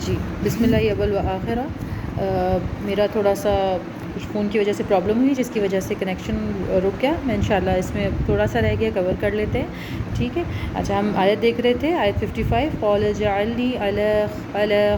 جی بسم اللہ اول و آخرہ۔ میرا تھوڑا سا کچھ فون کی وجہ سے پرابلم ہوئی جس کی وجہ سے کنیکشن رک گیا۔ میں انشاءاللہ اس میں تھوڑا سا رہ گیا کور کر لیتے ہیں، ٹھیک ہے۔ اچھا ہم آیت دیکھ رہے تھے، آیت 55 قال اجعلنی علی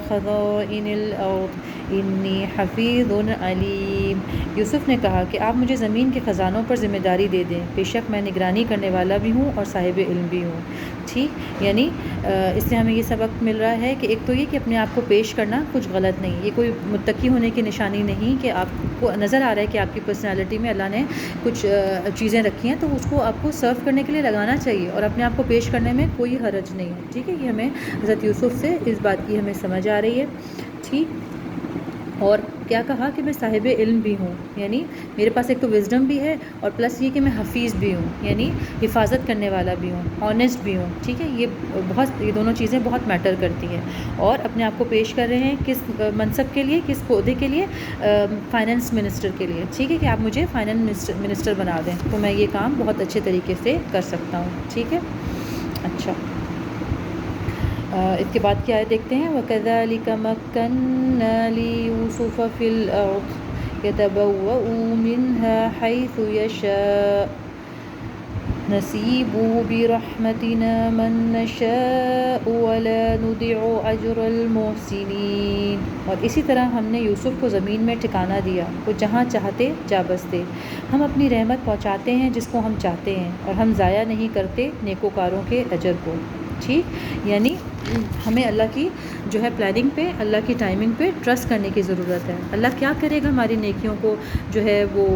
خزائن الارض انی حفیظ علیم۔ یوسف نے کہا کہ آپ مجھے زمین کے خزانوں پر ذمہ داری دے دیں، بے شک میں نگرانی کرنے والا بھی ہوں اور صاحب علم بھی ہوں، ٹھیک۔ یعنی اس سے ہمیں یہ سبق مل رہا ہے کہ ایک تو یہ کہ اپنے آپ کو پیش کرنا کچھ غلط نہیں، یہ کوئی متقی ہونے کی نشانی نہیں کہ آپ کو نظر آ رہا ہے کہ آپ کی پرسنالٹی میں اللہ نے کچھ چیزیں رکھی ہیں تو اس کو آپ کو سرو کرنے کے لیے لگانا چاہیے اور اپنے آپ کو پیش کرنے میں کوئی حرج نہیں ہے، ٹھیک ہے۔ یہ ہمیں حضرت یوسف سے اس بات کی ہمیں سمجھ آ رہی ہے، ٹھیک۔ اور کیا کہا کہ میں صاحب علم بھی ہوں، یعنی میرے پاس ایک تو وزڈم بھی ہے اور پلس یہ کہ میں حفیظ بھی ہوں، یعنی حفاظت کرنے والا بھی ہوں، آنیسٹ بھی ہوں، ٹھیک ہے۔ یہ دونوں چیزیں بہت میٹر کرتی ہیں۔ اور اپنے آپ کو پیش کر رہے ہیں کس منصب کے لیے، کس عہدے کے لیے؟ فائنانس منسٹر کے لیے، ٹھیک ہے، کہ آپ مجھے فائنانس منسٹر بنا دیں تو میں یہ کام بہت اچھے طریقے سے کر سکتا ہوں، ٹھیک ہے۔ اچھا اس کے بعد کیا ہے دیکھتے ہیں، وَكَذَلِكَ مَكَّنَّا لِيُوسُفَ فِي الْأَرْضِ يَتَبَوَّأُ مِنْهَا حَيْثُ يَشَاءُ نَصِيبُ بِرَحْمَتِنَا مَن نَّشَاءُ وَلَا نُضِيعُ أَجْرَ الْمُحْسِنِينَ۔ اور اسی طرح ہم نے یوسف کو زمین میں ٹھکانہ دیا، وہ جہاں چاہتے جا بستے۔ ہم اپنی رحمت پہنچاتے ہیں جس کو ہم چاہتے ہیں اور ہم ضائع نہیں کرتے نیکوکاروں کے اجر کو، ٹھیک۔ یعنی ہمیں اللہ کی جو ہے پلاننگ پہ، اللہ کی ٹائمنگ پہ ٹرسٹ کرنے کی ضرورت ہے۔ اللہ کیا کرے گا ہماری نیکیوں کو جو ہے وہ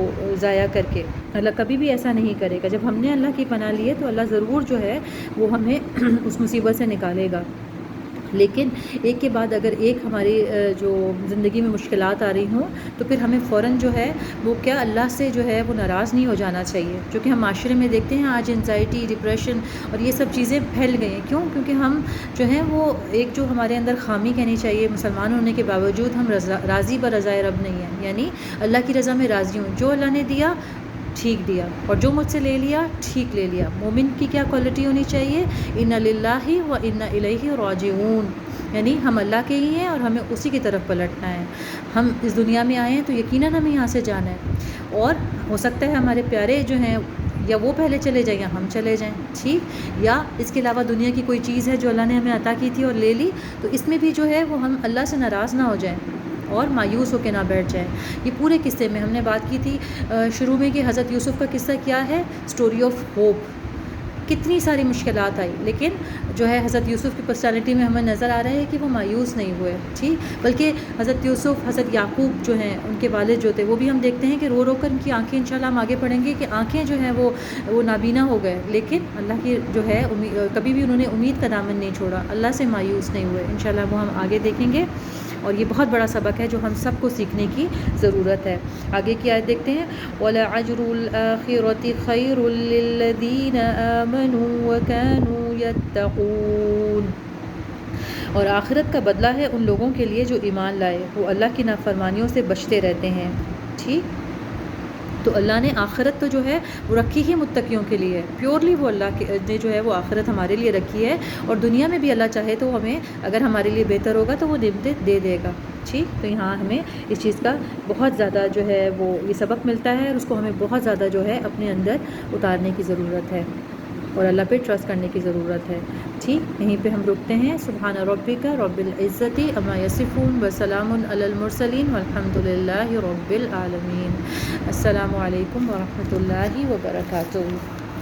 ضائع کر کے؟ اللہ کبھی بھی ایسا نہیں کرے گا۔ جب ہم نے اللہ کی پناہ لی ہے تو اللہ ضرور جو ہے وہ ہمیں اس مصیبت سے نکالے گا۔ لیکن ایک کے بعد اگر ایک ہماری جو زندگی میں مشکلات آ رہی ہوں تو پھر ہمیں فوراً جو ہے وہ کیا اللہ سے جو ہے وہ ناراض نہیں ہو جانا چاہیے، جو کہ ہم معاشرے میں دیکھتے ہیں آج انزائٹی، ڈپریشن اور یہ سب چیزیں پھیل گئی ہیں۔ کیوں؟ کیونکہ ہم جو ہیں وہ ایک جو ہمارے اندر خامی کہنی چاہیے، مسلمان ہونے کے باوجود ہم راضی برضائے رب نہیں ہیں، یعنی اللہ کی رضا میں راضی ہوں، جو اللہ نے دیا ٹھیک دیا اور جو مجھ سے لے لیا ٹھیک لے لیا۔ مومن کی کیا کوالٹی ہونی چاہیے؟ اِنَّ لِلَّهِ وَإِنَّ إِلَيْهِ راجعون، یعنی ہم اللہ کے ہی ہیں اور ہمیں اسی کی طرف پلٹنا ہے۔ ہم اس دنیا میں آئے ہیں تو یقیناً ہمیں یہاں سے جانا ہے اور ہو سکتا ہے ہمارے پیارے جو ہیں یا وہ پہلے چلے جائیں یا ہم چلے جائیں، ٹھیک۔ یا اس کے علاوہ دنیا کی کوئی چیز ہے جو اللہ نے ہمیں عطا کی تھی اور لے لی، تو اس میں بھی جو ہے وہ ہم اللہ سے ناراض نہ ہو جائیں اور مایوس ہو کے نہ بیٹھ جائیں۔ یہ پورے قصے میں ہم نے بات کی تھی شروع میں کہ حضرت یوسف کا قصہ کیا ہے، سٹوری آف ہوپ۔ کتنی ساری مشکلات آئی لیکن جو ہے حضرت یوسف کی پرسنالٹی میں ہمیں نظر آ رہا ہے کہ وہ مایوس نہیں ہوئے، ٹھیک۔ بلکہ حضرت یوسف، حضرت یعقوب جو ہیں ان کے والد جو تھے، وہ بھی ہم دیکھتے ہیں کہ رو رو کر ان کی آنکھیں، انشاءاللہ ہم آگے پڑھیں گے کہ آنکھیں جو ہیں وہ نابینا ہو گئے، لیکن اللہ کی جو ہے کبھی بھی انہوں نے امید کا دامن نہیں چھوڑا، اللہ سے مایوس نہیں ہوئے۔ انشاءاللہ وہ ہم آگے دیکھیں گے اور یہ بہت بڑا سبق ہے جو ہم سب کو سیکھنے کی ضرورت ہے۔ آگے کی آیت دیکھتے ہیں، وَلَأَجْرُ الْآخِرَةِ خَيْرٌ لِّلَّذِينَ آمَنُوا وَكَانُوا يَتَّقُونَ۔ اور آخرت کا بدلہ ہے ان لوگوں کے لیے جو ایمان لائے، وہ اللہ کی نافرمانیوں سے بچتے رہتے ہیں، ٹھیک۔ تو اللہ نے آخرت تو جو ہے وہ رکھی ہی متقیوں کے لیے، پیورلی وہ اللہ نے جو ہے وہ آخرت ہمارے لیے رکھی ہے، اور دنیا میں بھی اللہ چاہے تو ہمیں اگر ہمارے لیے بہتر ہوگا تو وہ نعمتیں دے دے گا، ٹھیک۔ تو یہاں ہمیں اس چیز کا بہت زیادہ جو ہے وہ یہ سبق ملتا ہے اور اس کو ہمیں بہت زیادہ جو ہے اپنے اندر اتارنے کی ضرورت ہے اور اللہ پہ ٹرسٹ کرنے کی ضرورت ہے، ٹھیک۔ یہیں پہ ہم رکتے ہیں۔ سبحان ربک رب العزت عما یصفون وسلام علی المرسلین والحمد للہ رب العالمین۔ السلام علیکم ورحمۃ اللہ وبرکاتہ۔